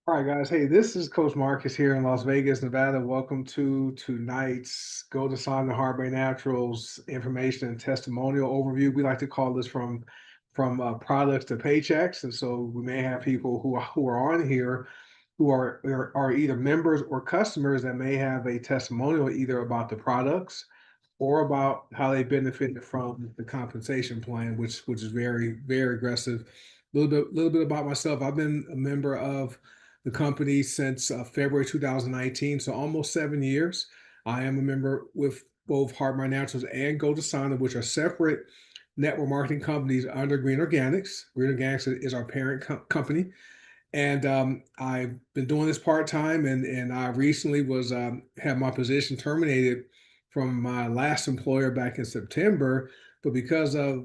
All right, guys. Hey, this is Coach Marcus here in Las Vegas, Nevada. Welcome to tonight's goDesana Hardware Naturals information and testimonial overview. We like to call this from products to paychecks, and so we may have people who are on here who are either members or customers that may have a testimonial either about the products or about how they benefited from the compensation plan, which is very aggressive. A little bit about myself. I've been a member of the company since February 2019, so almost 7 years. I am a member with both Hardware Naturals and goDesana, which are separate network marketing companies under Green Organics. Green Organics is our parent company, and I've been doing this part time, and I recently was had my position terminated from my last employer back in September. But because of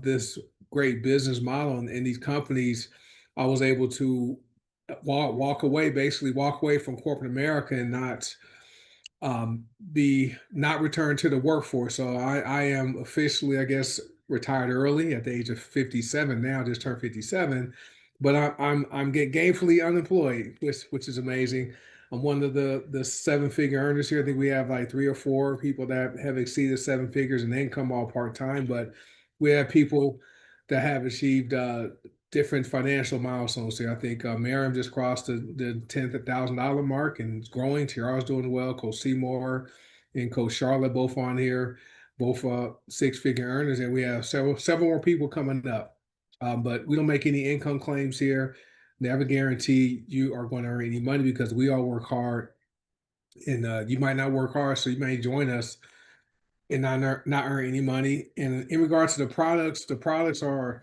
this great business model and these companies, I was able to walk away from corporate America and be not returned to the workforce. So I am officially, I guess, retired early at the age of 57 now, just turned 57. But I'm get gainfully unemployed, which is amazing. I'm one of the seven figure earners here. I think we have like three or four people that have exceeded seven figures in income all part time, but we have people that have achieved different financial milestones here. I think Miriam just crossed the $10,000 mark and it's growing. Tiara's doing well. Coach Seymour and Coach Charlotte both on here, both six-figure earners, and we have several more people coming up. But we don't make any income claims here. Never guarantee you are going to earn any money because we all work hard, and you might not work hard, so you may join us and not earn any money. And in regards to the products are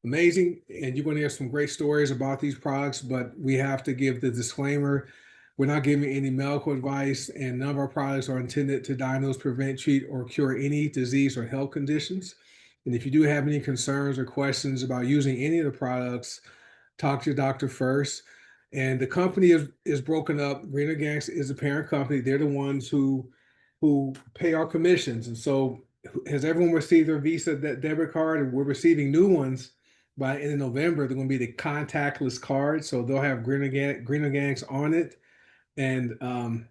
amazing, and you're going to hear some great stories about these products. But we have to give the disclaimer: we're not giving any medical advice, and none of our products are intended to diagnose, prevent, treat, or cure any disease or health conditions. And if you do have any concerns or questions about using any of the products, talk to your doctor first. And the company is broken up. Greener Gangs is the parent company. They're the ones who pay our commissions. And so, has everyone received their Visa debit card? And we're receiving new ones by end of November. They're going to be the contactless card, so they'll have Greener Gangs on it. And I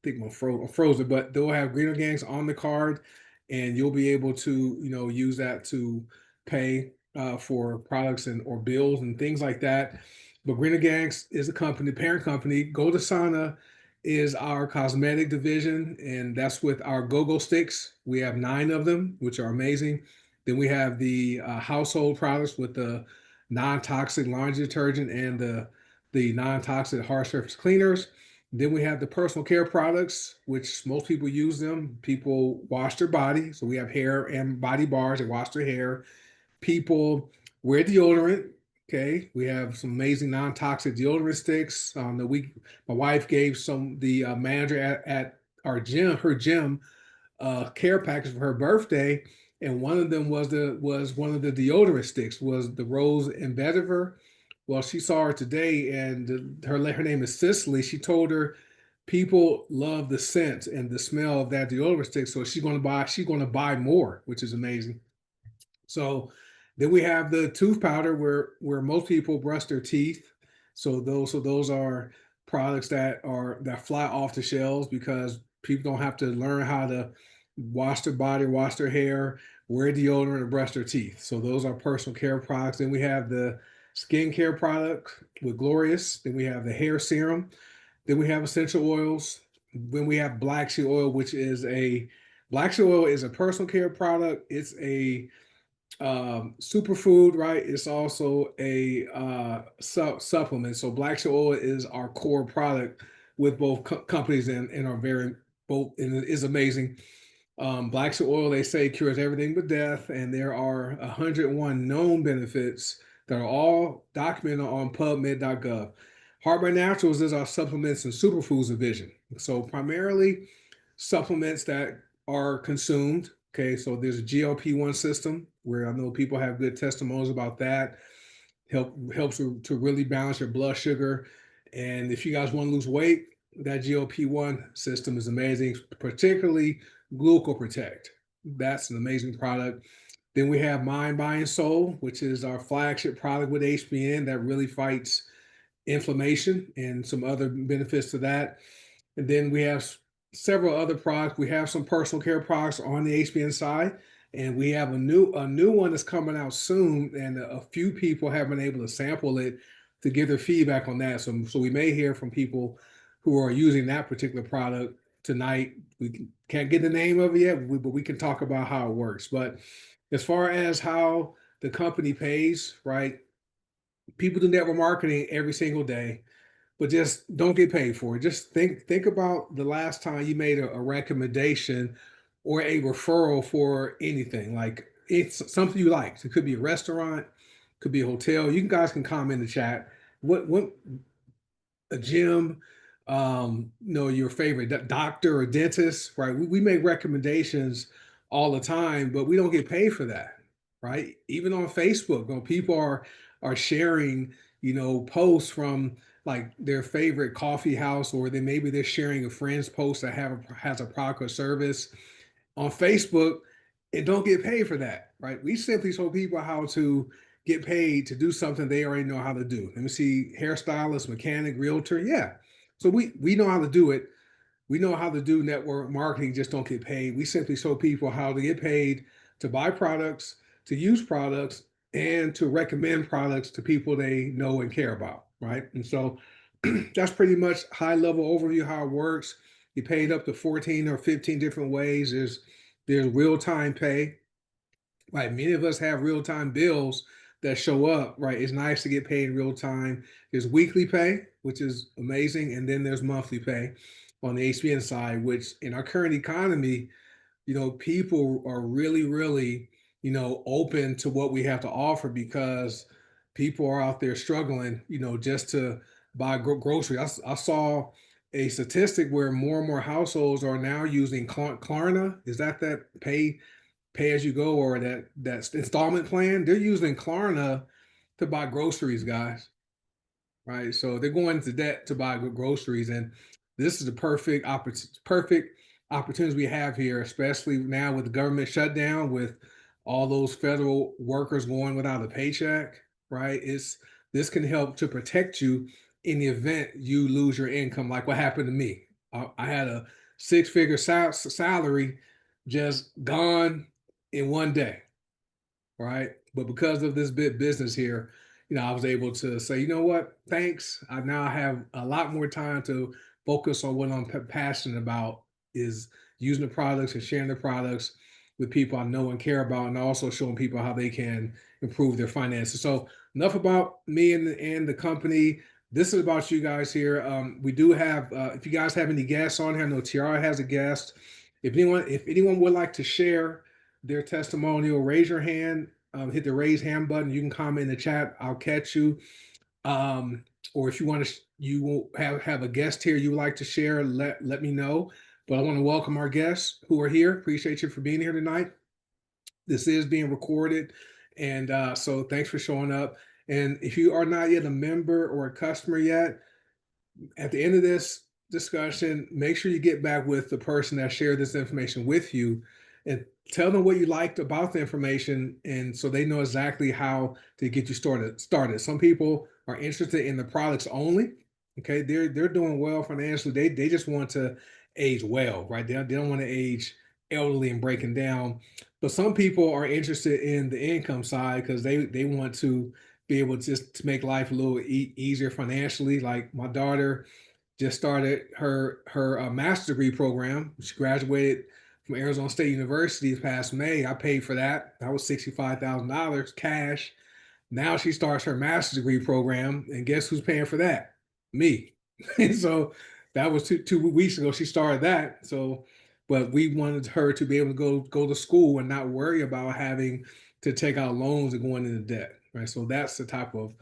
think I'm frozen, but they'll have Greener Gangs on the card, and you'll be able to use that to pay for products and or bills and things like that. But Greener Gangs is a company, parent company. goDesana is our cosmetic division, and that's with our go-go sticks. We have 9 of them, which are amazing. Then we have the household products with the non-toxic laundry detergent and the non-toxic hard surface cleaners. Then we have the personal care products, which most people use them. People wash their body. So we have hair and body bars that wash their hair. People wear deodorant. Okay. We have some amazing non-toxic deodorant sticks. My wife gave the manager at our gym, her gym, care package for her birthday. And one of them was one of the deodorant sticks was the Rose and Vetiver. Well, she saw her today, and her name is Cicely. She told her people love the scent and the smell of that deodorant stick, so she's going to buy more, which is amazing. So then we have the tooth powder where most people brush their teeth. So those are products that fly off the shelves because people don't have to learn how to wash their body, wash their hair, wear deodorant, and brush their teeth. So those are personal care products. Then we have the skincare product with Glorious. Then we have the hair serum. Then we have essential oils. Then we have black seed oil, which is a black seed oil is a personal care product. It's a superfood, right? It's also a supplement. So black seed oil is our core product with both companies and are very both and it is amazing. Black seed oil, they say, cures everything but death, and there are 101 known benefits that are all documented on PubMed.gov. Heartburn Naturals is our supplements and superfoods division. So primarily supplements that are consumed. Okay, so there's a GLP-1 system where I know people have good testimonials about that. Helps to really balance your blood sugar. And if you guys want to lose weight, that GLP-1 system is amazing, particularly Glucoprotect. That's an amazing product. Then we have Mind, Body, and Soul, which is our flagship product with HBN that really fights inflammation and some other benefits to that. And then we have several other products. We have some personal care products on the HBN side, and we have a new one that's coming out soon. And a few people have been able to sample it to give their feedback on that. So we may hear from people who are using that particular product tonight. We can't get the name of it yet, but we can talk about how it works. But as far as how the company pays, right? People do network marketing every single day, but just don't get paid for it. Just think about the last time you made a recommendation or a referral for anything. Like it's something you liked. It could be a restaurant, could be a hotel. You guys can comment in the chat. What a gym, your favorite doctor or dentist, right? We make recommendations all the time, but we don't get paid for that, right? Even on Facebook, when people are sharing, posts from like their favorite coffee house, or then maybe they're sharing a friend's post that has a product or service on Facebook and don't get paid for that, right? We simply show people how to get paid to do something they already know how to do. Let me see, hairstylist, mechanic, realtor. Yeah. So we know how to do it. We know how to do network marketing, just don't get paid. We simply show people how to get paid to buy products, to use products, and to recommend products to people they know and care about, right? And so that's pretty much high level overview how it works. You paid up to 14 or 15 different ways. There's real time pay, right? Many of us have real time bills that show up, right? It's nice to get paid in real time. There's weekly pay, which is amazing, and then there's monthly pay on the HBN side, which in our current economy, people are really, really, open to what we have to offer because people are out there struggling, just to buy groceries. I saw a statistic where more and more households are now using Klarna. Is that pay as you go, or that installment plan? They're using Klarna to buy groceries, guys, right? So they're going into debt to buy groceries, and this is the perfect opportunities we have here, especially now with the government shutdown, with all those federal workers going without a paycheck, right? This can help to protect you in the event you lose your income, like what happened to me. I had a six-figure salary just gone in one day, right? But because of this big business here, I was able to say, you know what, thanks. I now have a lot more time to focus on what I'm passionate about, is using the products and sharing the products with people I know and care about, and also showing people how they can improve their finances. So enough about me and the company. This is about you guys here. We do have, if you guys have any guests on here, I know Tiara has a guest. If anyone would like to share their testimonial, raise your hand, hit the raise hand button. You can comment in the chat. I'll catch you. Um, or if you want to, you will have a guest here you would like to share, let me know. But I want to welcome our guests who are here. Appreciate you for being here tonight. This is being recorded, and so thanks for showing up. And if you are not yet a member or a customer yet, at the end of this discussion, make sure you get back with the person that shared this information with you and tell them what you liked about the information, and so they know exactly how to get you started. Some people are interested in the products only. Okay, they're doing well financially. They just want to age well, right? They don't want to age elderly and breaking down. But some people are interested in the income side because they want to be able to make life a little easier financially. Like my daughter just started her master's degree program. She graduated from Arizona State University this past May. I paid for that. That was $65,000 cash. Now she starts her master's degree program, and guess who's paying for that? Me. And so that was two weeks ago. She started that. So, but we wanted her to be able to go to school and not worry about having to take out loans and going into debt, right? So that's the type of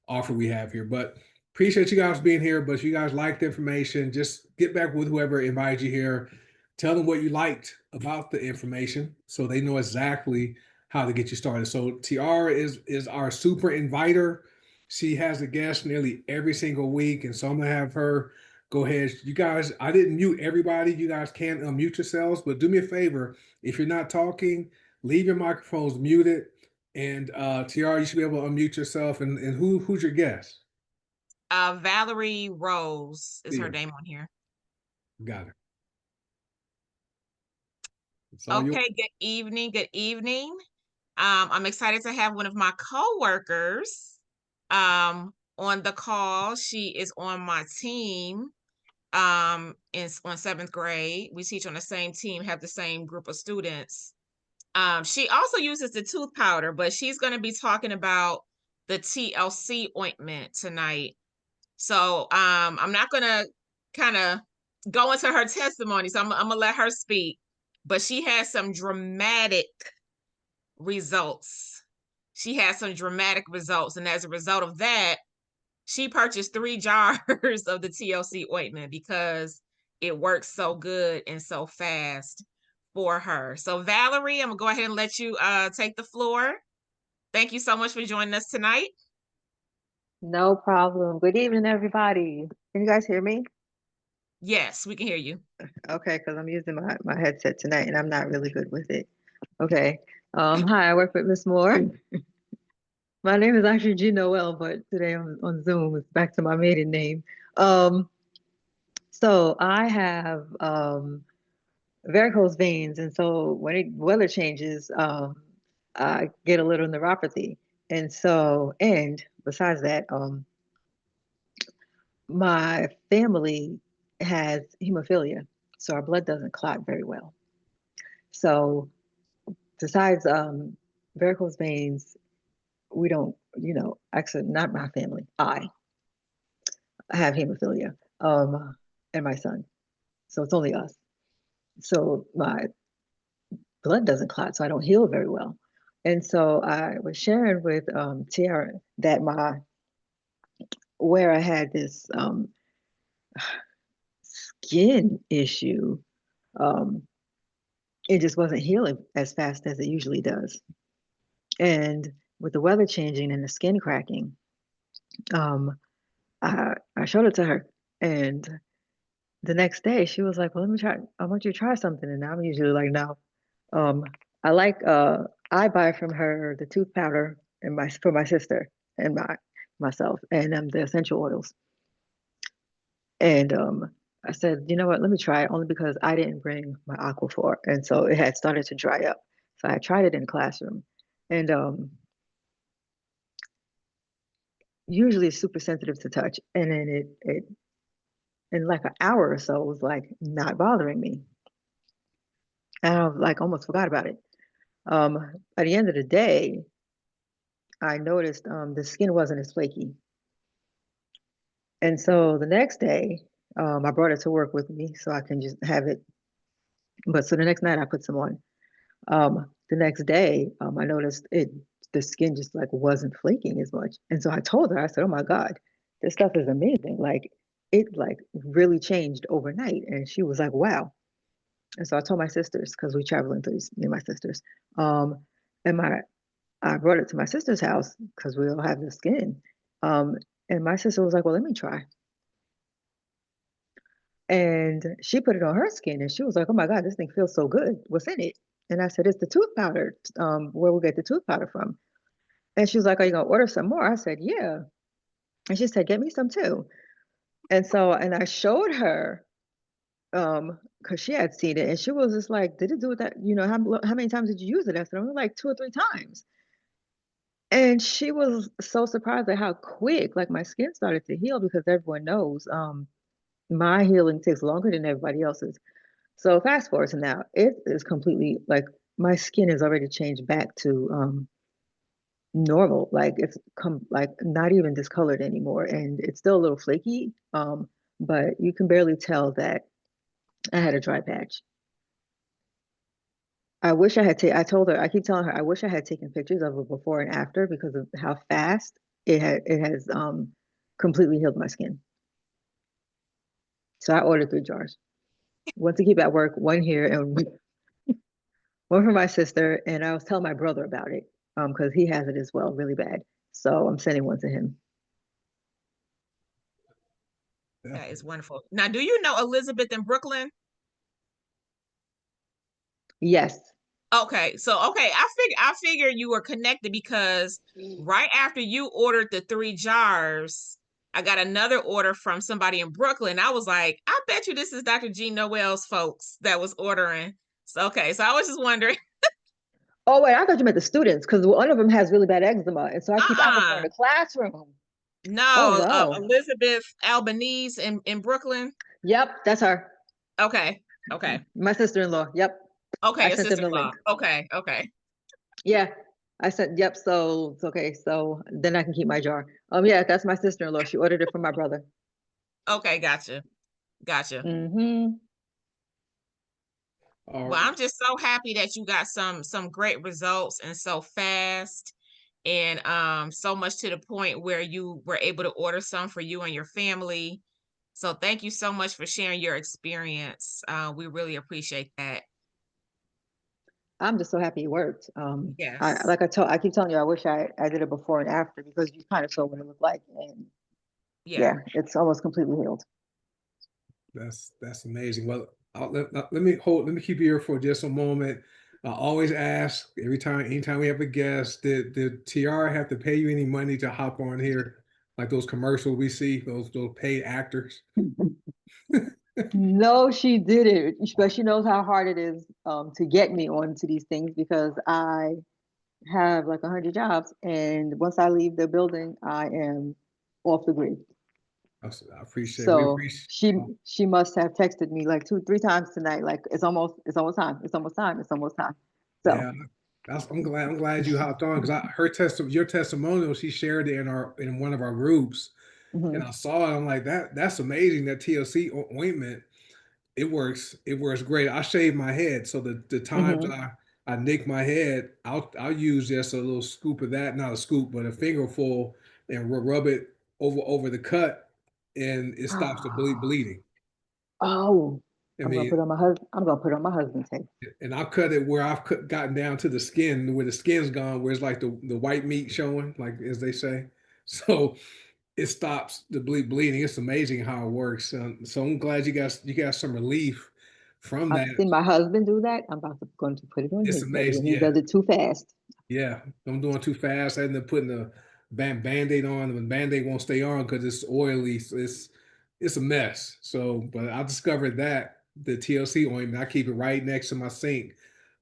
offer we have here. But appreciate you guys being here. But if you guys like the information, just get back with whoever invited you here. Tell them what you liked about the information so they know exactly how to get you started. So Tiara is our super inviter. She has a guest nearly every single week, and so I'm gonna have her go ahead. You guys, I didn't mute everybody. You guys can unmute yourselves, but do me a favor. If you're not talking, leave your microphones muted. And Tiara, you should be able to unmute yourself. And who's your guest? Valerie Rose is her Yeah, name on here. got it. It's all yours. Okay, good evening. Good evening. I'm excited to have one of my coworkers on the call. She is on my team on seventh grade. We teach on the same team, have the same group of students. She also uses the tooth powder, but she's going to be talking about the TLC ointment tonight. So I'm not going to kind of go into her testimony. So I'm going to let her speak. But she has some dramatic results. She has some dramatic results. And as a result of that, she purchased 3 jars of the TLC ointment because it works so good and so fast for her. So, Valerie, I'm going to go ahead and let you take the floor. Thank you so much for joining us tonight. No problem. Good evening, everybody. Can you guys hear me? Yes, we can hear you. Okay, because I'm using my headset tonight and I'm not really good with it. Okay. Hi, I work with Miss Moore. My name is actually G Noel, but today on Zoom, it's back to my maiden name. Um, so I have varicose veins, and so when weather changes, I get a little neuropathy. And besides that, my family has hemophilia, so our blood doesn't clot very well. So besides varicose veins, we don't, actually not my family. I have hemophilia, and my son. So it's only us. So my blood doesn't clot, so I don't heal very well. And so I was sharing with Tiara that where I had this skin issue, um, it just wasn't healing as fast as it usually does. And with the weather changing and the skin cracking, um, I showed it to her. And the next day she was like, well, let me try, I want you to try something. And I'm usually like, no. Um, I like, I buy from her the tooth powder and for my sister and myself and the essential oils. And I said, you know what, let me try it only because I didn't bring my Aquaphor. And so it had started to dry up. So I tried it in the classroom. And usually it's super sensitive to touch. And then it in like an hour or so was like not bothering me. And I like almost forgot about it. At the end of the day, I noticed the skin wasn't as flaky. And so the next day, I brought it to work with me so I can just have it. But so the next night I put some on. The next day, I noticed the skin just like wasn't flaking as much. And so I told her, I said, oh my God, this stuff is amazing. Like it like really changed overnight. And she was like, wow. And so I told my sisters, because we travel in threes, me and my sisters. Um, and I brought it to my sister's house because we all have the skin. Um, and my sister was like, well, let me try. And she put it on her skin and she was like, oh my God, this thing feels so good. What's in it? And I said, it's the tooth powder, where we get the tooth powder from. And she was like, are you gonna order some more? I said, yeah. And she said, get me some too. And so, and I showed her, because she had seen it and she was just like, did it do that? How many times did you use it? I said, only like 2 or 3 times. And she was so surprised at how quick, like my skin started to heal because everyone knows, my healing takes longer than everybody else's. So fast forward to now, it is completely like my skin has already changed back to normal. Like it's come like not even discolored anymore, and it's still a little flaky. But you can barely tell that I had a dry patch. I wish I had taken. I told her. I keep telling her. I wish I had taken pictures of it before and after because of how fast it has completely healed my skin. So I ordered 3 jars. One to keep at work, one here, and one for my sister. And I was telling my brother about it because he has it as well, really bad. So I'm sending one to him. That is Definitely. wonderful. Now, do you know Elizabeth in Brooklyn? Yes. Okay, so I figure you were connected because right after you ordered the 3 jars, I got another order from somebody in Brooklyn. I was like, I bet you this is Dr. G Noel's folks that was ordering. So okay, so I was just wondering. Oh wait, I thought you meant the students because one of them has really bad eczema, and so I keep asking her in Uh-uh. the classroom. Oh No, wow. Elizabeth Albanese in Brooklyn. Yep, that's her. Okay, okay, My sister-in-law. Yep. okay. I Your sent them the sister-in-law. link. Okay, okay, Yeah. I said, yep, so it's okay. So then I can keep my jar. Yeah, that's my sister-in-law. She ordered it from my brother. okay. Gotcha, gotcha. Mm-hmm. All Well, right. I'm just so happy that you got some great results and so fast and so much to the point where you were able to order some for you and your family. So thank you so much for sharing your experience. We really appreciate that. I'm just so happy it worked. Yes. I keep telling you, I wish I did it before and after because you kind of saw what it looked like. And Yeah. yeah, it's almost completely healed. That's amazing. Well, let me keep you here for just a moment. I always ask every time, anytime we have a guest, did Tiara have to pay you any money to hop on here, like those commercials we see, those paid actors? No, she didn't, but she knows how hard it is to get me onto these things because I have like 100 jobs, and once I leave the building, I am off the grid. I appreciate. We So appreciate. she must have texted me like 2, 3 times tonight, like it's almost time, it's almost time, it's almost time. So Yeah, I'm glad you hopped on because your testimonial, she shared it in one of our groups, and I mhm, saw it. I'm like, that's amazing. That TLC ointment, it works great. I shave my head, so the times mhm. I nick my head, I'll use just a little scoop of that, not a scoop, but a fingerful, and rub it over the cut, and it stops the bleeding. Oh, I mean, I'm gonna put on my husband's head. and I've cut it where gotten down to the skin, where the skin's gone, where it's like the white meat showing, like as they say. So it stops the bleeding. It's amazing how it works. So I'm glad you got some relief from I've that. seen my husband do that. Going to put it on It's his head, amazing. and he Yeah, does it too fast. yeah. I'm doing too fast. I end up putting a band-aid on, and the band-aid won't stay on because it's oily. So it's a mess. So, but I discovered that the TLC ointment, I keep it right next to my sink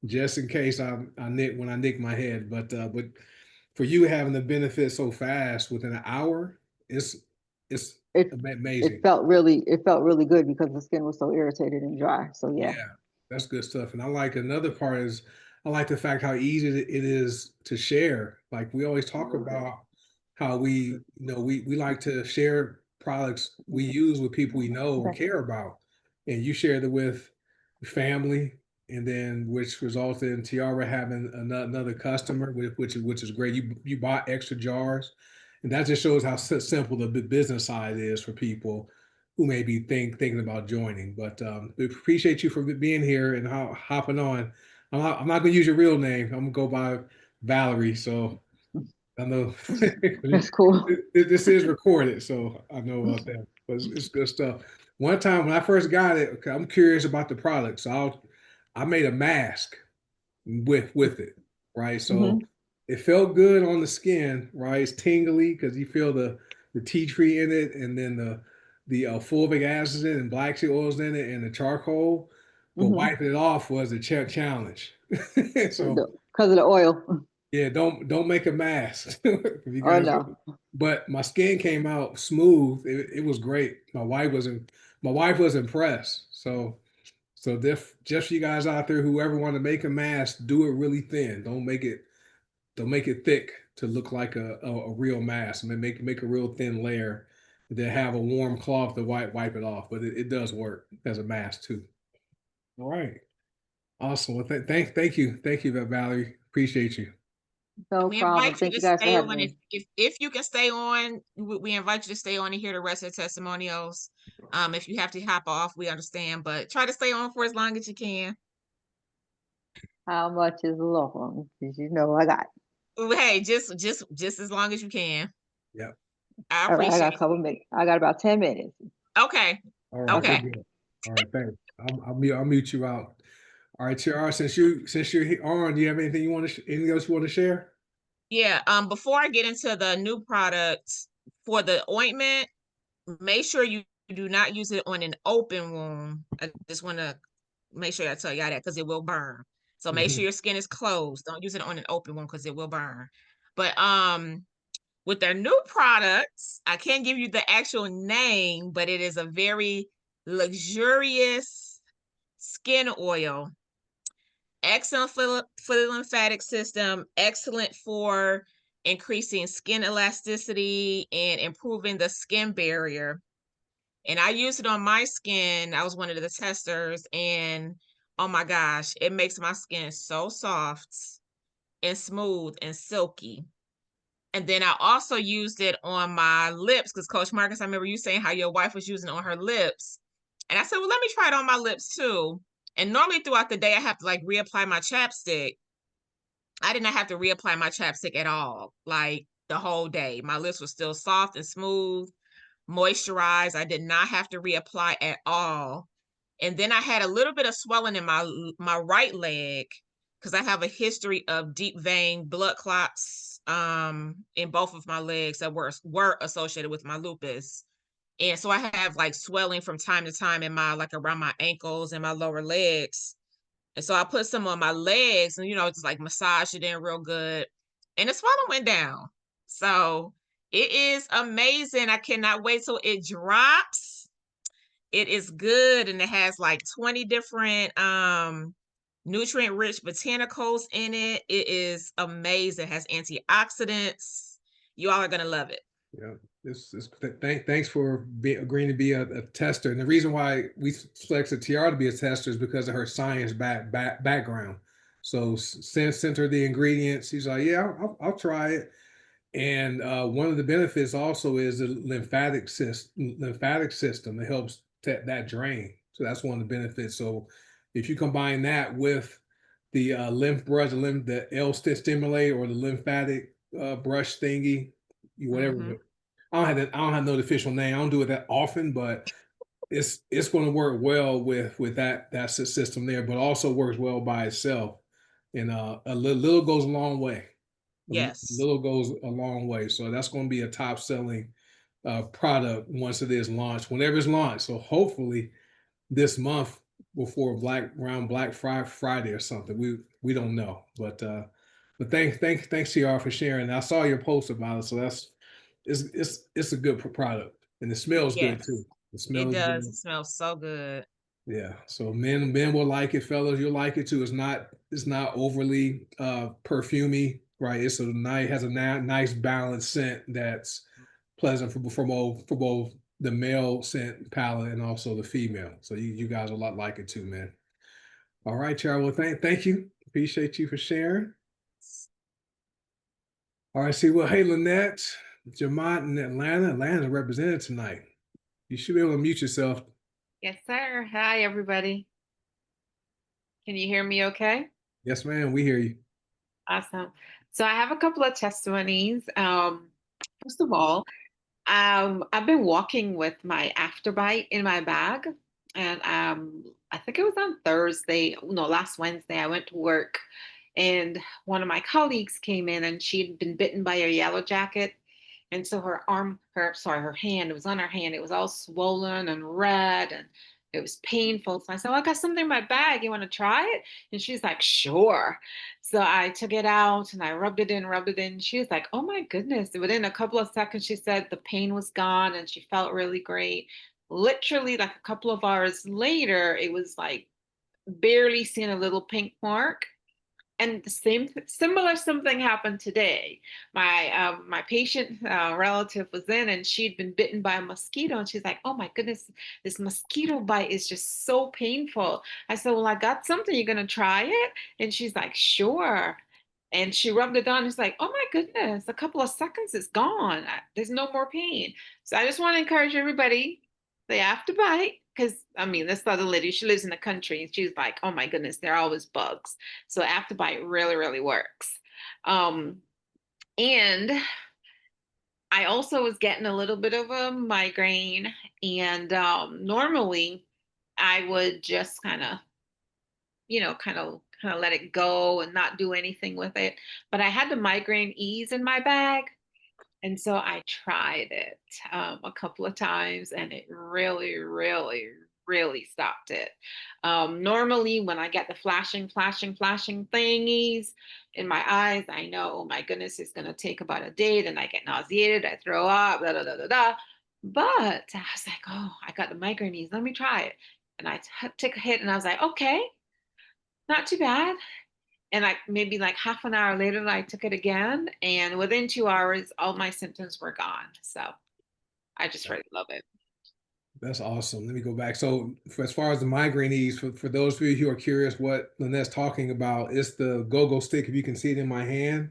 just in case I nick when I nick my head. But for you having the benefit so fast within an hour, it's It amazing. it felt really good because the skin was so irritated and dry. So yeah. Yeah, that's good stuff. And I like another part is I like the fact how easy it is to share. Like we always talk about how we like to share products we use with people we know or Okay. care about. And you shared it with family, and then which resulted in Tiara having another customer, which is great. You bought extra jars, and that just shows how simple the business side is for people who may be thinking about joining. But we appreciate you for being here and hopping on. I'm not going to use your real name. I'm going to go by Valerie. So I know That's cool. this is recorded, so I know about that. But it's good stuff. One time when I first got it, okay, I'm curious about the product, so I made a mask with it, right? So Hmm. it felt good on the skin, right? It's tingly because you feel the tea tree in it, and then the fulvic acid and black seed oils in it, and the charcoal. But Hmm. wiping it off was a challenge. So Because of the oil. yeah, don't make a mask if you Oh guys. no. But my skin came out smooth. It was great. My wife was impressed. So just you guys out there, whoever want to make a mask, do it really thin. Don't make it thick to look like a real mask. I mean, make a real thin layer. Then have a warm cloth to wipe it off. But it does work as a mask too. All right, awesome. Well, thank you, Valerie. Appreciate you. No We problem. invite you Thank to you guys for stay having on me. if you can stay on. We invite you to stay on and hear the rest of the testimonials. If you have to hop off, we understand, but try to stay on for as long as you can. How much is long? Because you know I got. Hey, just as long as you can. Yep. I All right, I got appreciate a couple minutes. I got about 10 minutes. it. Okay. All right, Okay. good Okay. deal. All right, thanks. I'll mute you out. All right, Tiara, since you're on, do you have anything anything else you want to share? Yeah. Before I get into the new product for the ointment, make sure you do not use it on an open wound. I just want to make sure I tell y'all that because it will burn. So make sure Mhm. your skin is closed. Don't use it on an open wound because it will burn. But with their new products, I can't give you the actual name, but it is a very luxurious skin oil. Excellent for the lymphatic system, excellent for increasing skin elasticity and improving the skin barrier. And I used it on my skin. I was one of the testers, and oh my gosh, it makes my skin so soft and smooth and silky. And then I also used it on my lips because Coach Marcus, I remember you saying how your wife was using it on her lips. And I said, well, let me try it on my lips too. And normally throughout the day, I have to like reapply my chapstick. I did not have to reapply my chapstick at all, like the whole day. My lips were still soft and smooth, moisturized. I did not have to reapply at all. And then I had a little bit of swelling in my right leg because I have a history of deep vein blood clots in both of my legs that were associated with my lupus. And so I have like swelling from time to time in my like around my ankles and my lower legs. And so I put some on my legs and, just like massage it in real good. And the swelling went down. So it is amazing. I cannot wait till it drops. It is good. And it has like 20 different nutrient rich botanicals in it. It is amazing. It has antioxidants. You all are going to love it. Yeah, thanks for agreeing to be a tester. And the reason why we selected Tiara to be a tester is because of her science background. So sent her the ingredients. She's like, yeah, I'll try it. And one of the benefits also is the lymphatic system that helps that drain. So that's one of the benefits. So if you combine that with the lymph brush, the L stimulate or the lymphatic brush thingy, whatever. Mm-hmm. I don't have no official name. I don't do it that often, but it's going to work well with that system there, but also works well by itself. And a little goes a long way. Yes. Little goes a long way. So that's going to be a top selling product once it is launched, whenever it's launched. So hopefully this month before Black Friday or something. We don't know, but thanks to y'all for sharing. I saw your post about it, so it's a good product, and it smells good too. Yes. It It smells does. good. It smells so good. Yeah, so men will like it, fellas. You'll like it too. It's not overly perfumey, right? It's a nice has a nice balanced scent that's pleasant for both the male scent palette and also the female. So you guys will like it too, man. All right, Charles. Well, thank you. Appreciate you for sharing. All right, see, well, hey, Lynette, Jamont in Atlanta. Atlanta's represented tonight. You should be able to mute yourself. Yes, sir. Hi, everybody. Can you hear me okay? Yes, ma'am. We hear you. Awesome. So I have a couple of testimonies. First of all, I've been walking with my afterbite in my bag, and I think it was on Thursday, no, last Wednesday, I went to work, and one of my colleagues came in, and she'd been bitten by a yellow jacket. And so her hand, it was on her hand, it was all swollen and red and it was painful. So I said, well, I got something in my bag. You want to try it? And she's like, sure. So I took it out and I rubbed it in. She was like, oh my goodness. Within a couple of seconds, she said the pain was gone and she felt really great. Literally, like a couple of hours later, it was like barely seeing a little pink mark. And the similar something happened today. My patient relative was in, and she'd been bitten by a mosquito, and she's like, "Oh my goodness, this mosquito bite is just so painful." I said, "Well, I got something. You're gonna try it?" And she's like, "Sure." And she rubbed it on. It's like, "Oh my goodness, a couple of seconds, it's gone. There's no more pain." So I just want to encourage everybody, they have to bite. Because I mean, this other lady, she lives in the country, and she's like, "Oh my goodness, there are always bugs." So Afterbite really, really works. And I also was getting a little bit of a migraine, and normally I would just kind of let it go and not do anything with it. But I had the migraine ease in my bag, And so I tried it a couple of times, and it really, really, really stopped it. Normally, when I get the flashing thingies in my eyes, I know, oh my goodness, it's going to take about a day. Then I get nauseated, I throw up, da da da da da. But I was like, oh, I got the migraines. Let me try it. And I took a hit, and I was like, okay, not too bad. And like maybe like half an hour later, I took it again, and within 2 hours, all my symptoms were gone. So I just really love it. That's awesome. Let me go back. So, as far as the migraine ease, for those of you who are curious what Lynette's talking about, it's the go-go stick. If you can see it in my hand,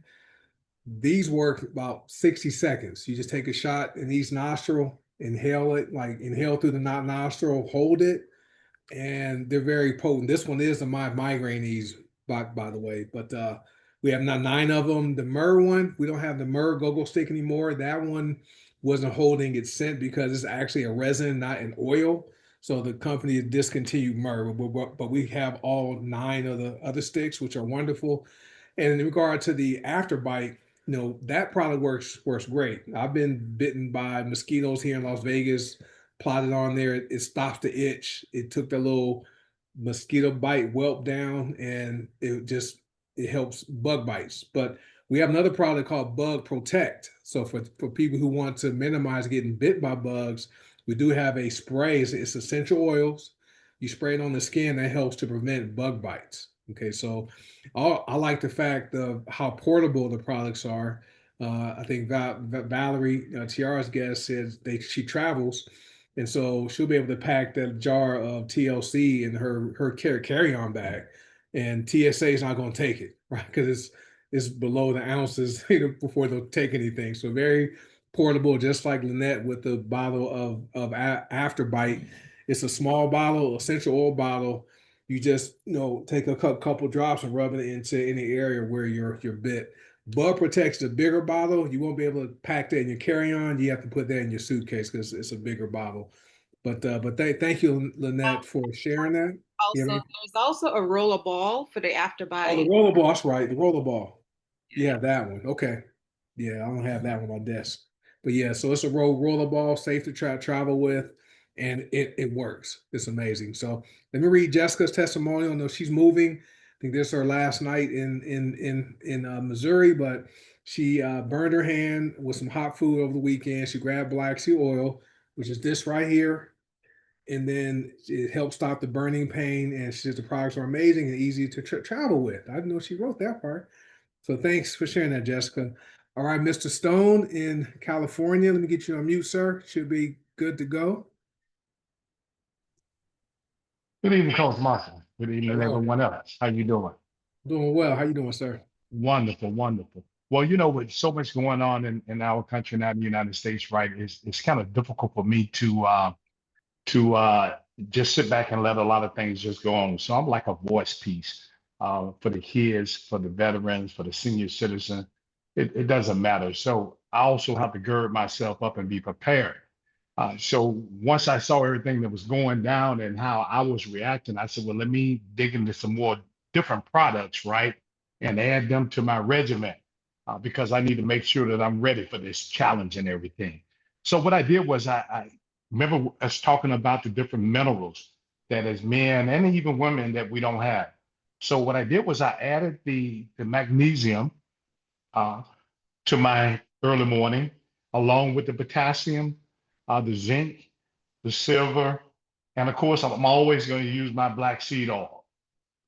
these work about 60 seconds. You just take a shot in each nostril, inhale it, like inhale through the nostril, hold it, and they're very potent. This one is a migraine ease, by the way, but we have now 9 of them. The myrrh one, we don't have the myrrh go-go stick anymore. That one wasn't holding its scent because it's actually a resin, not an oil. So the company has discontinued myrrh, but we have all 9 of the other sticks, which are wonderful. And in regard to the afterbite, that product works great. I've been bitten by mosquitoes here in Las Vegas. Plotted on there, it stops the itch. It took the little mosquito bite whelp down, and it helps bug bites. But we have another product called Bug Protect. So for people who want to minimize getting bit by bugs, we do have a spray. It's essential oils. You spray it on the skin, that helps to prevent bug bites. Okay, so I like the fact of how portable the products are. I think Valerie, Tiara's guest, said she travels, and so she'll be able to pack that jar of TLC in her carry-on bag, and TSA is not going to take it, right? Because it's below the ounces before they'll take anything. So very portable, just like Lynette with the bottle of Afterbite. It's a small bottle, essential oil bottle. You just take a couple drops and rub it into any area where you're bit. Bug Protect's a bigger bottle. You won't be able to pack that in your carry-on. You have to put that in your suitcase because it's a bigger bottle. But thank you, Lynette, for sharing that. You Also, know what I mean? there's also a roller ball for the Oh, the afterbite. rollerball. That's right. The rollerball. You Yeah. have that one. Okay. Yeah, I don't have that one on my desk. But yeah, so it's a rollerball, safe to travel with, and it works. It's amazing. So let me read Jessica's testimonial. I know she's moving. I think this is her last night in Missouri, but she burned her hand with some hot food over the weekend. She grabbed black sea oil, which is this right here, and then it helps stop the burning pain. And she says the products are amazing and easy to travel with. I didn't know she wrote that part. So thanks for sharing that, Jessica. All right, Mr. Stone in California. Let me get you on mute, sir. Should be good to go. Good evening, Coach Marshall. Good evening, Hello. everyone else. How you doing? Doing well. How you doing, sir? Wonderful, wonderful. Well, with so much going on in our country now in the United States, right, it's kind of difficult for me to just sit back and let a lot of things just go on. So I'm like a voice piece for the kids, for the veterans, for the senior citizen. It doesn't matter. So I also have to gird myself up and be prepared. So once I saw everything that was going down and how I was reacting, I said, well, let me dig into some more different products, right? And add them to my regimen because I need to make sure that I'm ready for this challenge and everything. So what I did was I remember us talking about the different minerals that as men and even women that we don't have. So what I did was I added the magnesium uh, to my early morning, along with the potassium, the zinc, the silver, and of course, I'm always going to use my black seed oil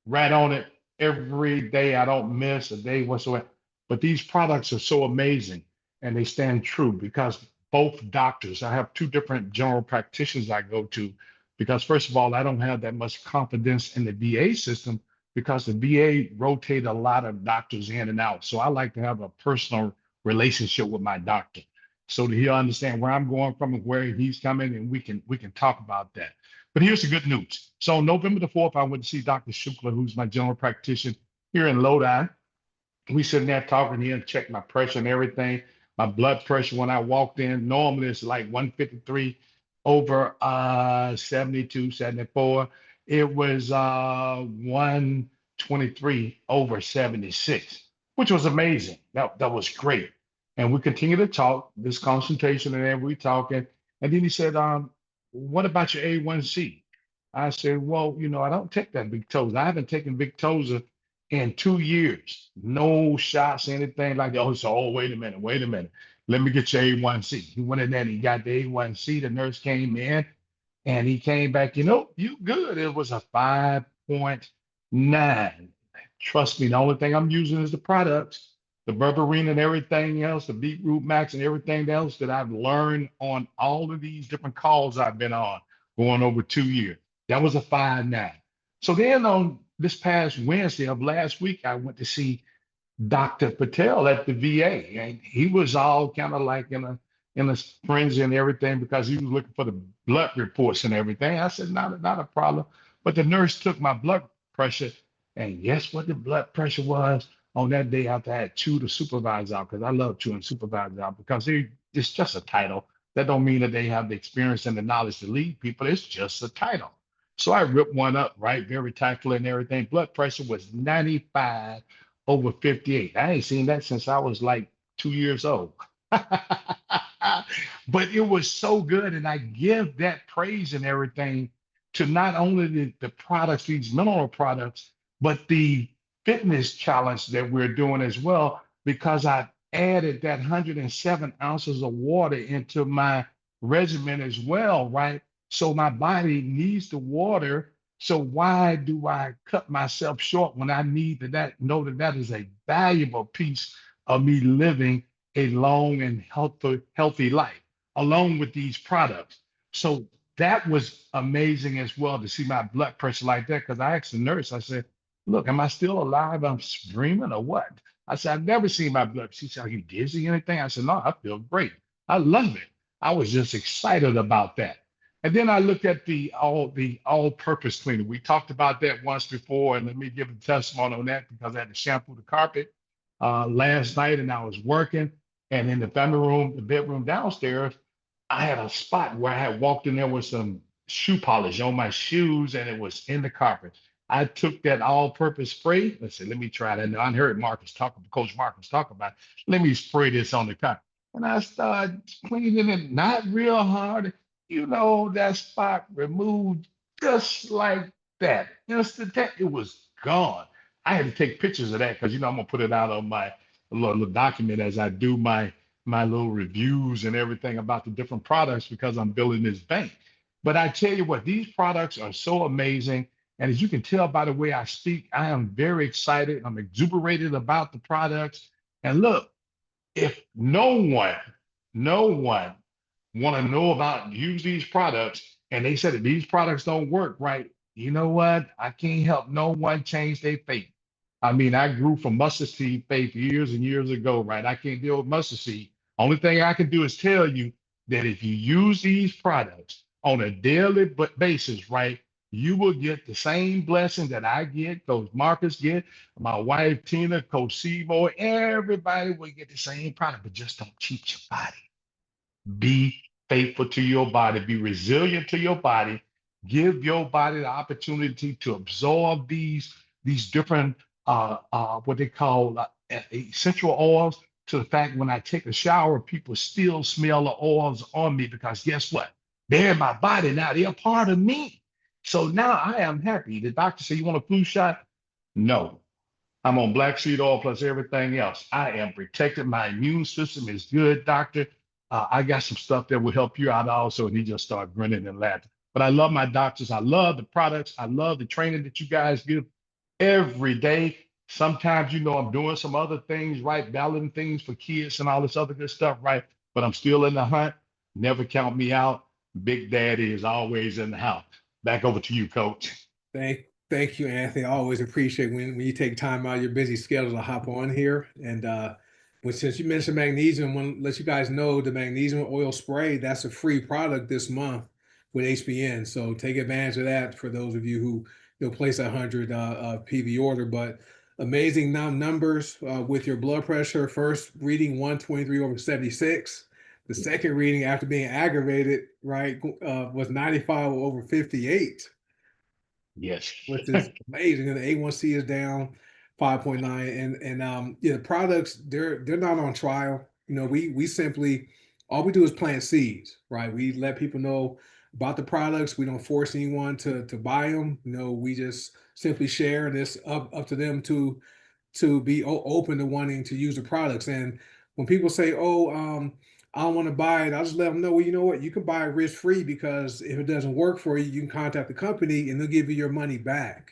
right on it every day. I don't miss a day whatsoever. But these products are so amazing and they stand true because both doctors, I have 2 different general practitioners I go to because, first of all, I don't have that much confidence in the VA system because the VA rotate a lot of doctors in and out. So I like to have a personal relationship with my doctor so that he'll understand where I'm going from and where he's coming, and we can talk about that. But here's the good news. So on November the 4th, I went to see Dr. Shukla, who's my general practitioner here in Lodi. We sitting there talking here and checked my pressure and everything. My blood pressure when I walked in, normally it's like 153 over 72, 74. It was 123 over 76, which was amazing. That was great. And we continued to talk, this consultation, and then we talking. And then he said, what about your A1C? I said, well, I don't take that Victoza. I haven't taken Victoza in 2 years. No shots, anything like that. Oh, wait a minute, wait a minute. Let me get your A1C. He went in there and he got the A1C. The nurse came in and he came back, you good. It was a 5.9. Trust me, the only thing I'm using is the products, the berberine and everything else, the beetroot max and everything else that I've learned on all of these different calls I've been on going over 2 years. That was a 5.9. So then on this past Wednesday of last week, I went to see Dr. Patel at the VA, and he was all kind of like in a frenzy and everything because he was looking for the blood reports and everything. I said, not a problem. But the nurse took my blood pressure, and guess what the blood pressure was on that day after I had chewed the supervisor out, because I love chewing supervisors out because it's just a title. That don't mean that they have the experience and the knowledge to lead people. It's just a title. So I ripped one up, right, very tactfully and everything. Blood pressure was 95 over 58. I ain't seen that since I was like 2 years old. But it was so good. And I give that praise and everything to not only the products, these mineral products, but the fitness challenge that we're doing as well, because I added that 107 ounces of water into my regimen as well, right? So my body needs the water. So why do I cut myself short when I need know that is a valuable piece of me living a long and healthy life along with these products. So that was amazing as well to see my blood pressure like that. Because I asked the nurse, I said, look, am I still alive? I'm screaming or what? I said, I've never seen my blood. She said, are you dizzy or anything? I said, no, I feel great. I love it. I was just excited about that. And then I looked at the all-purpose cleaner. We talked about that once before, and let me give a testimony on that because I had to shampoo the carpet last night, and I was working. And in the family room, the bedroom downstairs, I had a spot where I had walked in there with some shoe polish on my shoes, and it was in the carpet. I took that all-purpose spray. I said, let me try that. Now I heard Coach Marcus talk about it. Let me spray this on the carpet. And I started cleaning it, not real hard. That spot removed just like that. Instant, it was gone. I had to take pictures of that because I'm gonna put it out on my little document as I do my little reviews and everything about the different products because I'm building this bank. But I tell you what, these products are so amazing. And as you can tell by the way I speak, I am very excited. I'm exuberated about the products. And look, if no one want to know about use these products, and they said that these products don't work right, you know what? I can't help no one change their faith. I mean, I grew from mustard seed faith years and years ago, right? I can't deal with mustard seed. Only thing I can do is tell you that if you use these products on a daily basis, right, you will get the same blessing that I get, Coach Marcus get, my wife Tina, Coach Seymour, everybody will get the same product, but just don't cheat your body. Be faithful to your body, be resilient to your body, give your body the opportunity to absorb these different what they call essential oils, to the fact when I take a shower, people still smell the oils on me because guess what? They're in my body now, they're a part of me. So now I am happy. The doctor said, you want a flu shot? No. I'm on black seed oil plus everything else. I am protected. My immune system is good, doctor. I got some stuff that will help you out also. And he just started grinning and laughing. But I love my doctors. I love the products. I love the training that you guys give every day. Sometimes, I'm doing some other things, right? Balancing things for kids and all this other good stuff, right? But I'm still in the hunt. Never count me out. Big Daddy is always in the house. Back over to you, Coach. Thank you, Anthony. I always appreciate when you take time out of your busy schedule to hop on here. And since you mentioned magnesium, I want to let you guys know the magnesium oil spray, that's a free product this month with HBN. So take advantage of that for those of you who place a 100 PV order. But amazing numbers with your blood pressure. First reading 123 over 76. The second reading after being aggravated, right, was 95 over 58. Yes. Which is amazing. And the A1C is down 5.9. And the products, they're not on trial. we simply, all we do is plant seeds, right? We let people know about the products. We don't force anyone to buy them. We just simply share, and it's up to them to be open to wanting to use the products. And when people say, "Oh, I don't want to buy it," I just let them know, well, you know what, you can buy it risk free, because if it doesn't work for you, you can contact the company and they'll give you your money back.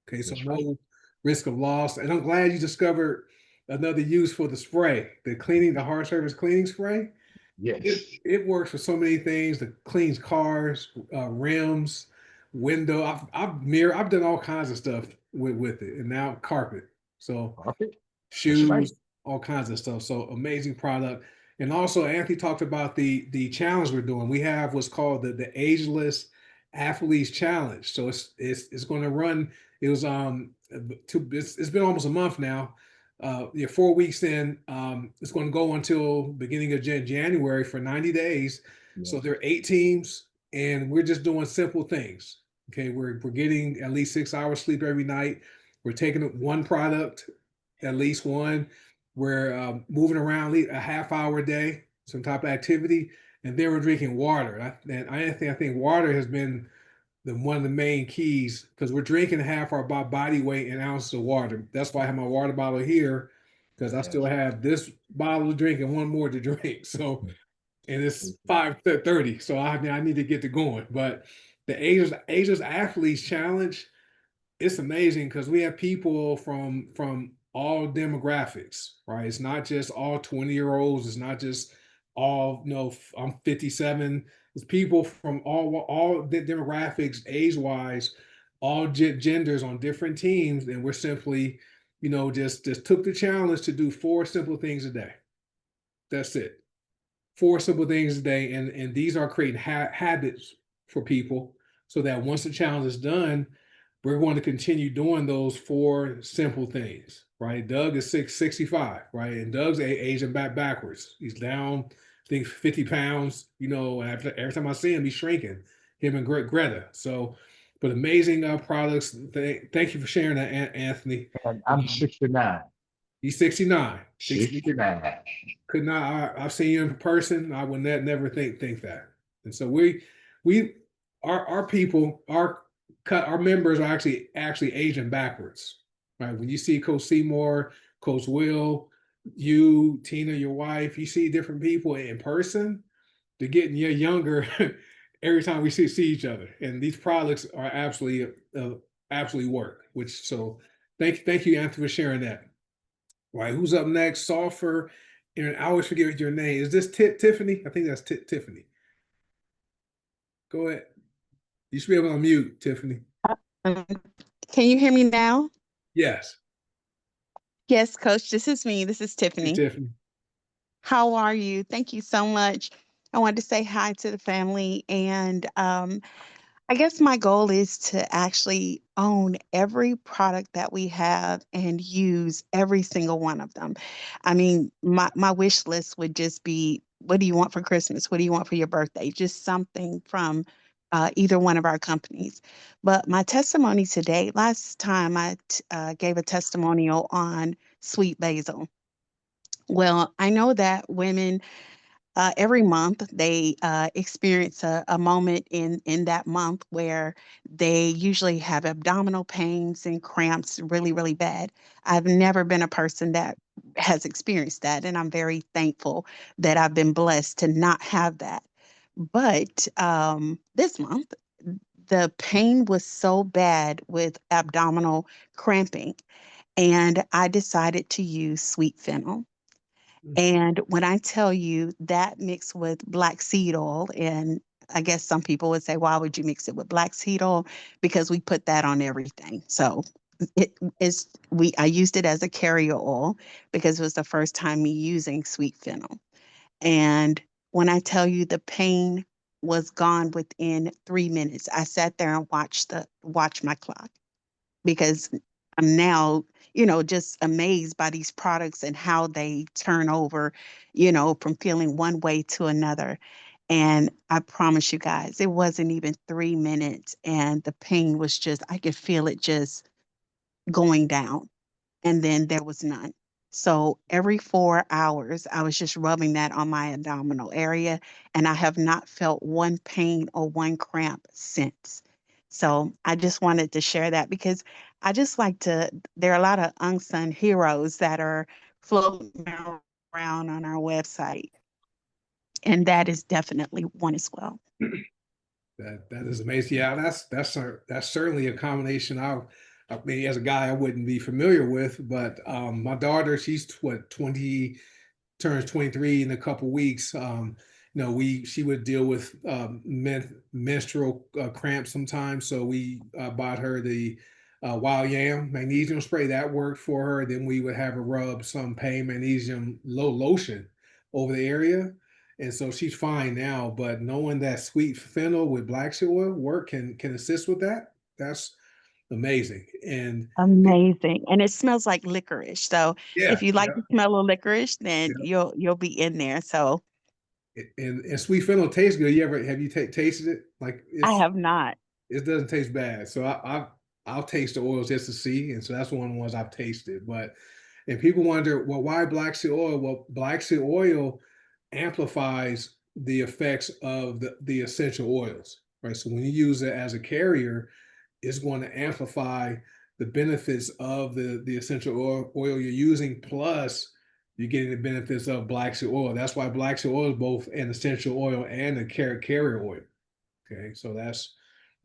Okay, so That's right. no risk of loss. And I'm glad you discovered another use for the spray, the hard surface cleaning spray. Yes. It works for so many things. It cleans cars, rims, window. I've done all kinds of stuff with it, and now carpet. So Okay. That's right. shoes, all kinds of stuff. So amazing product. And also, Anthony talked about the challenge we're doing. We have what's called the Ageless Athletes Challenge. So it's going to run. It was it's been almost a month now. Yeah, 4 weeks in. It's going to go until beginning of January for 90 days. So Yes. there are 8 teams, and we're just doing simple things. Okay, we're getting at least 6 hours sleep every night. We're taking one product, at least one. We're moving around a half hour a day, some type of activity, and then we're drinking water. And I think water has been one of the main keys, because we're drinking half our body weight in ounces of water. That's why I have my water bottle here, because I still Yes. have this bottle to drink and one more to drink. So, and it's 5:30, so I need to get to going. But the Asia's Athletes Challenge, it's amazing, because we have people from all demographics, right? It's not just all 20-year-olds. It's not just all, I'm 57. It's people from all the demographics, age wise, all genders on different teams, and we're simply, just took the challenge to do 4 simple things a day. That's it. 4 simple things a day, and these are creating habits for people, so that once the challenge is done, we're going to continue doing those 4 simple things, right? Doug is 65, right? And Doug's aging backwards. He's down, I think, 50 pounds. Every time I see him, he's shrinking. Him and Greta. So, but amazing products. Thank you for sharing that, Anthony. And I'm 69. He's 69. 69. Could not. I've seen you in person. I would never think that. And so we our people, our members are actually aging backwards, right? When you see Coach Seymour, Coach Will, you, Tina, your wife, you see different people in person, they're getting younger every time we see each other. And these products are absolutely work. Which, so thank you, Anthony, for sharing that. Right, who's up next? Sulfur. And I always forget your name. Is this Tiffany? I think that's Tiffany. Go ahead. You should be able to unmute, Tiffany. Um, Can you hear me now? Yes. Yes, Coach, this is me. This is Hey, Tiffany. Tiffany. How are you? Thank you so much. I wanted to say hi to the family. And I guess my goal is to actually own every product that we have and use every single one of them. I mean, my wish list would just be, what do you want for Christmas? What do you want for your birthday? Just something from either one of our companies. But my testimony today, last time I gave a testimonial on sweet basil. Well, I know that women every month they experience a moment in that month where they usually have abdominal pains and cramps really, really bad. I've never been a person that has experienced that, and I'm very thankful that I've been blessed to not have that. But this month, the pain was so bad with abdominal cramping, and I decided to use sweet fennel. And when I tell you that mixed with black seed oil, and I guess some people would say, why would you mix it with black seed oil? Because we put that on everything. So I used it as a carrier oil because it was the first time me using sweet fennel. And when I tell you the pain was gone within 3 minutes, I sat there and watched my clock, because I'm now, just amazed by these products and how they turn over, from feeling one way to another. And I promise you guys, it wasn't even 3 minutes. And the pain I could feel it just going down. And then there was none. So every 4 hours, I was just rubbing that on my abdominal area, and I have not felt one pain or one cramp since. So I just wanted to share that because I just like to, there are a lot of unsung heroes that are floating around on our website, and that is definitely one as well. That is amazing. Yeah, that's certainly a combination. I mean, as a guy, I wouldn't be familiar with, but my daughter, she's what 20, turns 23 in a couple weeks. You know, she would deal with menstrual cramps sometimes, so we bought her the wild yam magnesium spray that worked for her. Then we would have her rub some pain magnesium lotion over the area, and so she's fine now. But knowing that sweet fennel with black seed oil work can assist with that, that's amazing. And Amazing. And it smells like licorice. So yeah, if you like yeah, the smell of licorice, then yeah. you'll be in there. So And sweet fennel tastes good. Have you tasted it? Like I have not. it doesn't taste bad. So I'll taste the oils just to see, and so that's one of the ones I've tasted. But and people wonder, well, why black seed oil? Well, black seed oil amplifies the effects of the essential oils, right? So when you use it as a carrier, it's going to amplify the benefits of the essential oil you're using, plus you're getting the benefits of black seed oil. That's why black seed oil is both an essential oil and a carrier oil. Okay, so that's,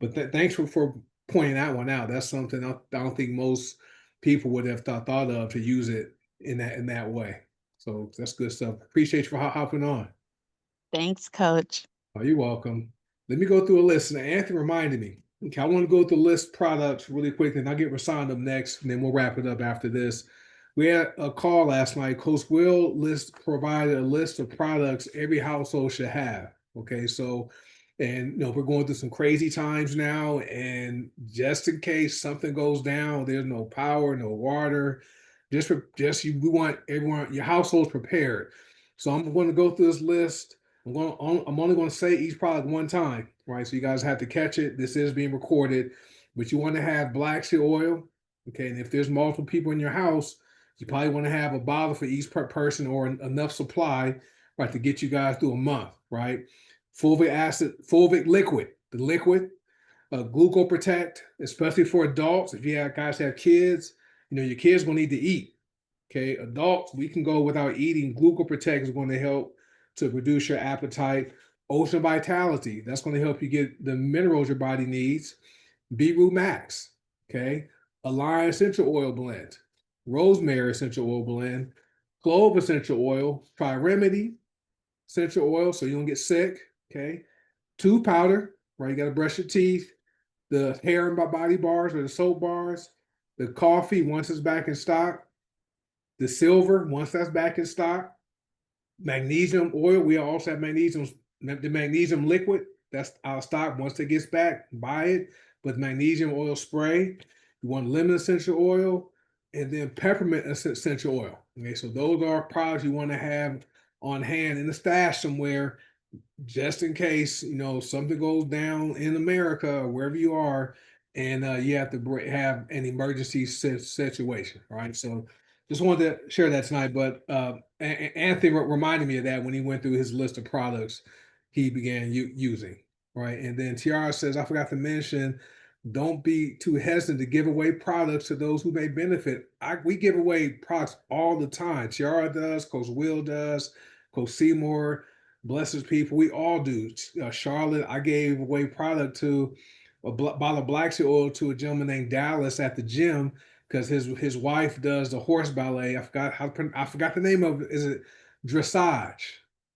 but thanks for pointing that one out. That's something I don't think most people would have thought of to use it in that way. So that's good stuff. Appreciate you for hopping on. Thanks, Coach. Oh, you're welcome. Let me go through a list. Now, Anthony reminded me. Okay, I want to go through the list products really quick, and I'll get Rasan up next, and then we'll wrap it up after this. We had a call last night. Coach Will provided a list of products every household should have. Okay, so, and we're going through some crazy times now, and just in case something goes down, there's no power, no water. We want everyone, your households prepared. So I'm going to go through this list. I'm only going to say each product one time, right? So you guys have to catch it. This is being recorded, but you want to have black seed oil, okay? And if there's multiple people in your house, you probably want to have a bottle for each person or enough supply, right, to get you guys through a month, right? Fulvic liquid, the liquid, glucoprotect, especially for adults. If you guys have kids, your kids gonna need to eat. Okay, adults, we can go without eating. Glucoprotect is going to help to reduce your appetite. Ocean Vitality, that's going to help you get the minerals your body needs. Beetroot Max, okay. Align Essential Oil Blend, Rosemary Essential Oil Blend, Clove Essential Oil, Try Remedy Essential Oil so you don't get sick, okay. Tooth powder, right? You got to brush your teeth. The hair and body bars or the soap bars. The coffee, once it's back in stock. The silver, once that's back in stock. Magnesium oil, we also have the magnesium liquid, that's out of stock. Once it gets back, buy it. But magnesium oil spray, you want lemon essential oil, and then peppermint essential oil. Okay, so those are products you want to have on hand in the stash somewhere, just in case something goes down in America or wherever you are, and you have to have an emergency situation, right? So just wanted to share that tonight. But Anthony reminded me of that when he went through his list of products he began using, right? And then Tiara says, I forgot to mention, don't be too hesitant to give away products to those who may benefit. We give away products all the time. Tiara does, Coach Will does, Coach Seymour, blesses people. We all do. Charlotte, I gave away product to a bottle of black seed oil to a gentleman named Dallas at the gym because his wife does the horse ballet. I forgot the name of it. Is it dressage?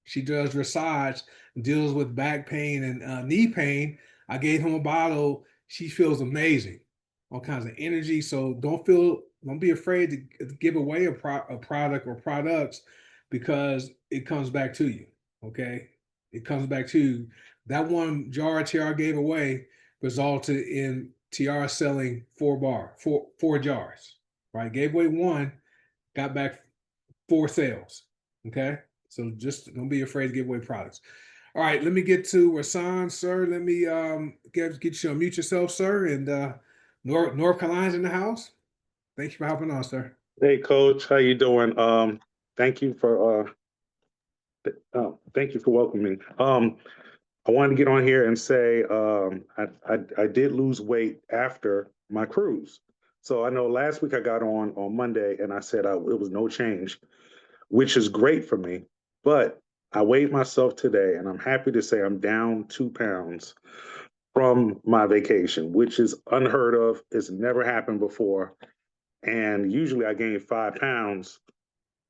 She does dressage, deals with back pain and knee pain. I gave him a bottle. She feels amazing, all kinds of energy. So don't be afraid to give away a product or products because it comes back to you. Okay, it comes back to that one jar TR gave away resulted in TR selling four jars. Right, gave away one, got back 4 sales. Okay, so just don't be afraid to give away products. All right, let me get to Rasan, sir. Let me get you to unmute yourself, sir. And North Carolina's in the house. Thank you for helping on, sir. Hey, Coach, how you doing? Thank you for thank you for welcoming. I wanted to get on here and say I did lose weight after my cruise. So I know last week I got on Monday and I said it was no change, which is great for me. But I weighed myself today, and I'm happy to say I'm down 2 pounds from my vacation, which is unheard of. It's never happened before. And usually I gain 5 pounds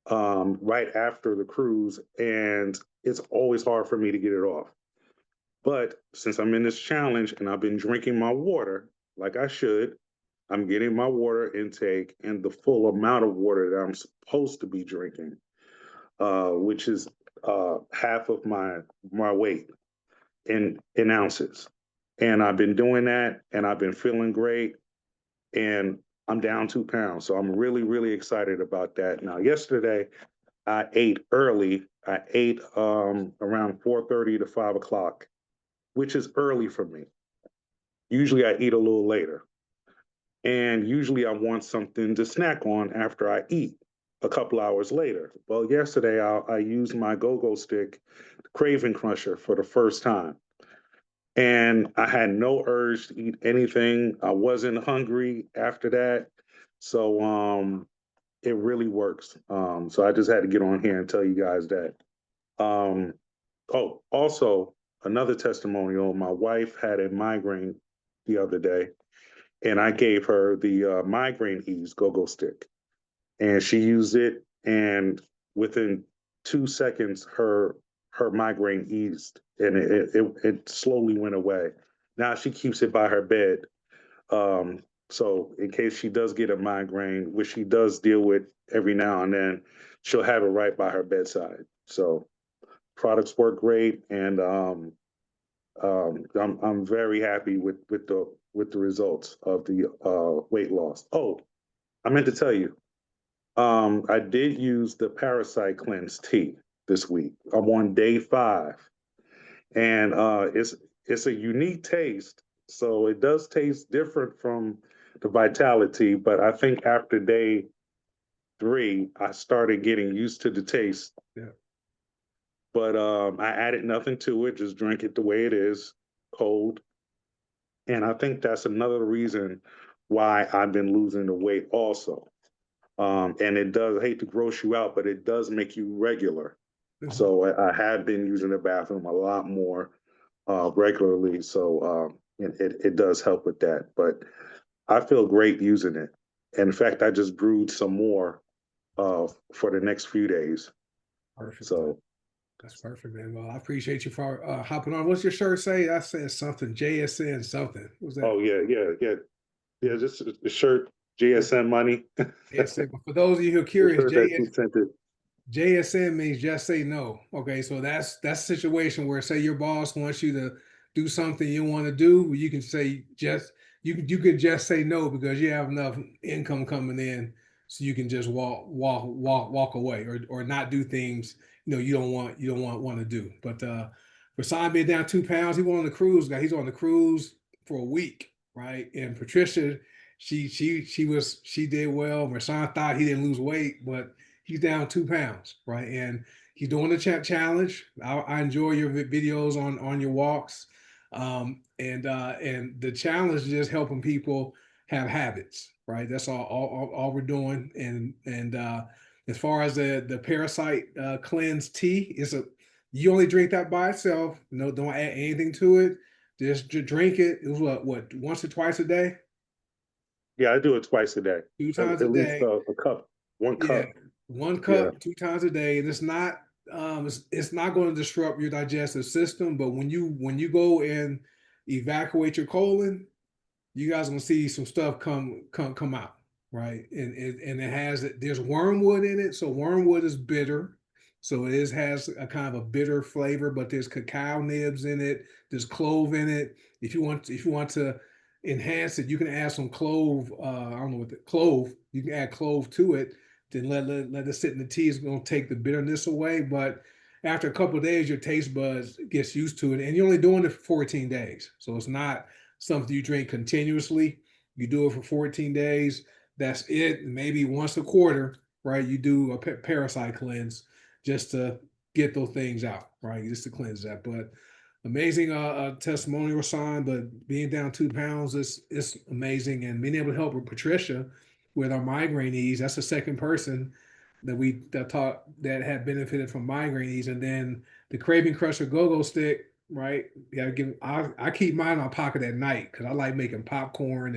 right after the cruise, and it's always hard for me to get it off. But since I'm in this challenge and I've been drinking my water like I should, I'm getting my water intake and the full amount of water that I'm supposed to be drinking, which is half of my weight in ounces. And I've been doing that, and I've been feeling great, and I'm down 2 pounds. So I'm really, really excited about that. Now, yesterday I ate early. I ate around 4:30 to 5 o'clock, which is early for me. Usually I eat a little later. And usually I want something to snack on after I eat a couple hours later. Well, yesterday I used my go-go stick, Craving Crusher, for the first time. And I had no urge to eat anything. I wasn't hungry after that. So it really works. So I just had to get on here and tell you guys that. Um, oh, also another testimonial. My wife had a migraine the other day, and I gave her the migraine ease go-go stick, and she used it, and within 2 seconds, her migraine eased, and it slowly went away. Now she keeps it by her bed, so in case she does get a migraine, which she does deal with every now and then, she'll have it right by her bedside. So products work great, and I'm very happy with the results of the weight loss. Oh, I meant to tell you, I did use the Parasite Cleanse tea this week. I'm on day 5, and it's a unique taste. So it does taste different from the Vitality, but I think after day 3, I started getting used to the taste. Yeah. But I added nothing to it, just drink it the way it is, cold. And I think that's another reason why I've been losing the weight also. And it does, I hate to gross you out, but it does make you regular. Mhm. So I have been using the bathroom a lot more regularly. So it does help with that. But I feel great using it. And in fact, I just brewed some more for the next few days. Perfect. So That's perfect, man. Well, I appreciate you for hopping on. What's your shirt say? I said something, JSN something. What was that? oh yeah. Just the shirt, GSM money. JSN. For those of you who are The curious, shirt that you sent it. JSN means just say no. Okay, so that's a situation where say your boss wants you to do something you want to do, you can say just you can just say no because you have enough income coming in, so you can just walk away or not do things you don't want to do. But for Simon being down 2 pounds, he went on the cruise. Guy, he's on the cruise for a week, right? And Patricia, she did well. Rashawn thought he didn't lose weight, but he's down 2 pounds, right? And he's doing the challenge. I enjoy your videos on your walks, and the challenge is just helping people have habits, right? That's all we're doing. And as far as the Parasite cleanse tea, you only drink that by itself. No, don't add anything to it. Just drink it. It was what once or twice a day, Yeah, I do it twice a day, two times a at least day. a cup, one Yeah, cup. one Yeah, cup 2 times a day, and it's not going to disrupt your digestive system. But when you go and evacuate your colon, you guys are gonna see some stuff come out, right? And there's wormwood in it, so wormwood is bitter, so has a kind of a bitter flavor. But there's cacao nibs in it, there's clove in it. If you want to enhance it, you can add some clove. I don't know what the clove. You can add clove to it. Then let it sit in the tea. It's gonna take the bitterness away, but after a couple of days, your taste buds gets used to it, and you're only doing it for 14 days, so it's not something you drink continuously. You do it for 14 days, that's it. Maybe once a quarter, right? You do a parasite cleanse just to get those things out, right? Just to cleanse that. But amazing testimonial sign. But being down 2 pounds is amazing, and being able to help with Patricia with our migraine needs. That's the second person that taught that had benefited from migraine needs, and then the Craving Crusher Go-Go Stick. Right, you gotta give. I keep mine in my pocket at night because I like making popcorn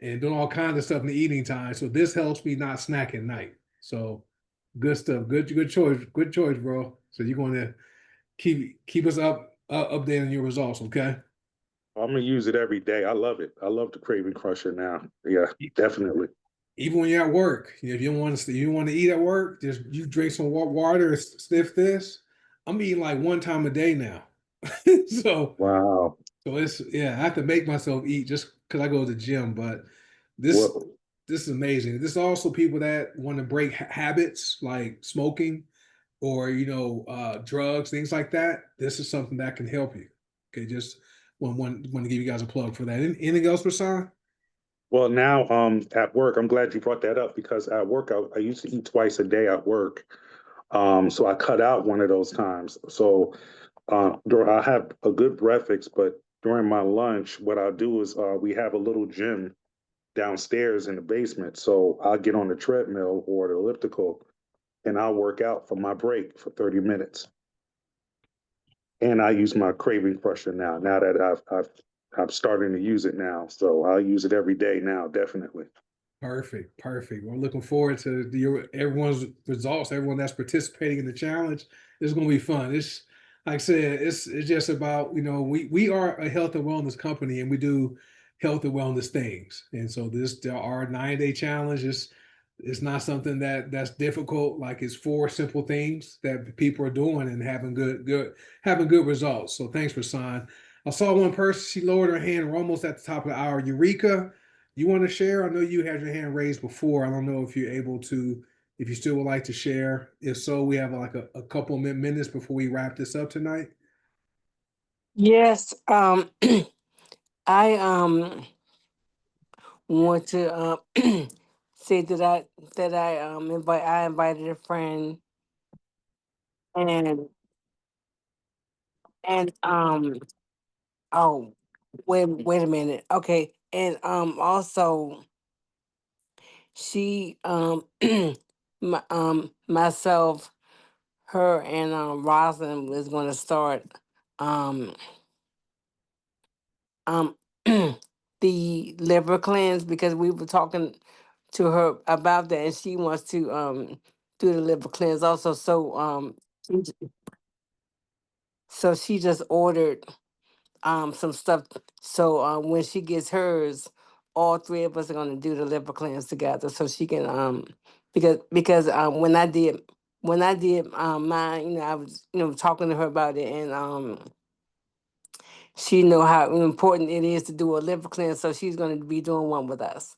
and doing all kinds of stuff in the evening time. So this helps me not snack at night. So good stuff. Good choice. Good choice, bro. So you're going to keep us updating your results, okay? I'm gonna use it every day. I love it. I love the Craving Crusher now. Yeah, definitely. Even when you're at work, if you don't want to, you don't want to eat at work, just you drink some water, sniff this. I'm eating like one time a day now. so Wow. so it's I have to make myself eat just because I go to the gym. But this What? this is amazing. This is also people that want to break habits like smoking or drugs, things like that. This is something that can help you. Okay, just want to give you guys a plug for that. Anything else, Rasan? Well, now at work, I'm glad you brought that up because at work I used to eat twice a day at work. So I cut out one of those times. So I have a good breakfast, but during my lunch, what I'll do is we have a little gym downstairs in the basement. So I'll get on the treadmill or the elliptical and I'll work out for my break for 30 minutes. And I use my Craving Crusher now. Now that I'm starting to use it now, so I'll use it every day now, definitely. Perfect, perfect. We're looking forward to everyone's results. Everyone that's participating in the challenge. It's going to be fun. It's like I said, it's just about we are a health and wellness company, and we do health and wellness things. And so there are 9-day challenges. It's not something that's difficult. Like it's 4 simple things that people are doing and having good results. So thanks for sign. I saw one person. She lowered her hand. We're almost at the top of the hour. Eureka. You want to share? I know you had your hand raised before. I don't know if you're able to, if you still would like to share. If so, we have like a couple of minutes before we wrap this up tonight. Yes, I want to say that I invited a friend and and oh wait a minute. Okay. And also she myself, her and Rosalind was gonna start um um the liver cleanse because we were talking to her about that and she wants to do the liver cleanse also. She j- so she just ordered some stuff. So when she gets hers, all 3 of us are gonna do the liver cleanse together so she can because when I did mine, I was talking to her about it and she know how important it is to do a liver cleanse, so she's going to be doing one with us.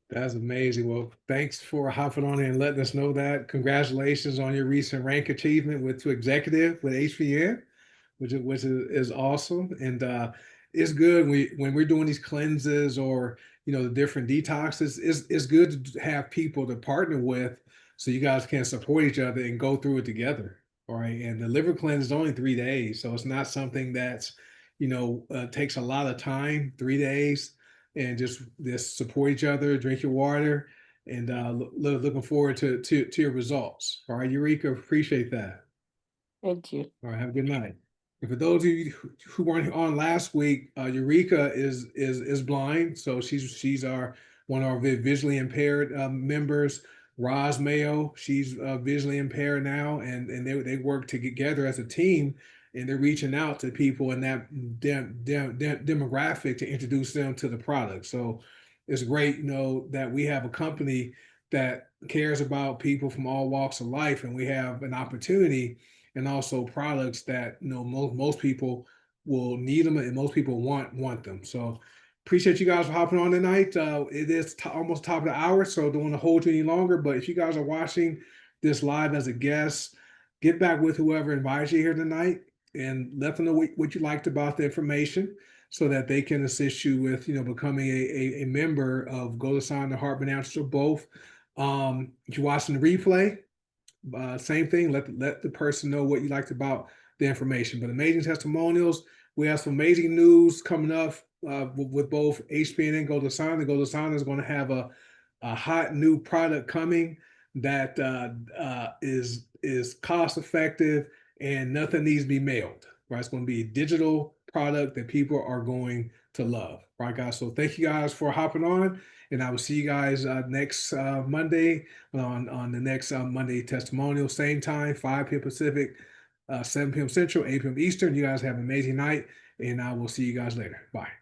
That's amazing. Well, thanks for hopping on and letting us know that. Congratulations on your recent rank achievement to executive with HPN, which is awesome. And it's good when we're doing these cleanses or the different detoxes. It's good to have people to partner with so you guys can support each other and go through it together. All right. And the liver cleanse is only 3 days, so it's not something that's takes a lot of time. 3 days and just support each other, drink your water, and looking forward to your results. All right, Eureka, appreciate that. Thank you. All right, have a good night. And for those of you who weren't on last week, Eureka is blind, so she's our one of our visually impaired members. Roz Mayo, she's visually impaired now, and they work together as a team, and they're reaching out to people in that demographic to introduce them to the product. So it's great, that we have a company that cares about people from all walks of life, and we have an opportunity and also products that most people will need them and most people want them. So appreciate you guys for hopping on tonight. It is almost top of the hour, so don't want to hold you any longer. But if you guys are watching this live as a guest, get back with whoever invited you here tonight. and let them know what you liked about the information so that they can assist you with, becoming a member of goDesana, Hartman Answers, or both. If you're watching the replay, same thing. Let the person know what you liked about the information. But amazing testimonials. We have some amazing news coming up with both HPN and goDesana. goDesana is going to have a hot new product coming that is cost effective and nothing needs to be mailed. Right, it's going to be a digital product that people are going to love. Right, guys. So thank you guys for hopping on, and I will see you guys next Monday on the next Monday testimonial, same time, 5 p.m. Pacific, 7 p.m. Central, 8 p.m. Eastern. You guys have an amazing night, and I will see you guys later. Bye.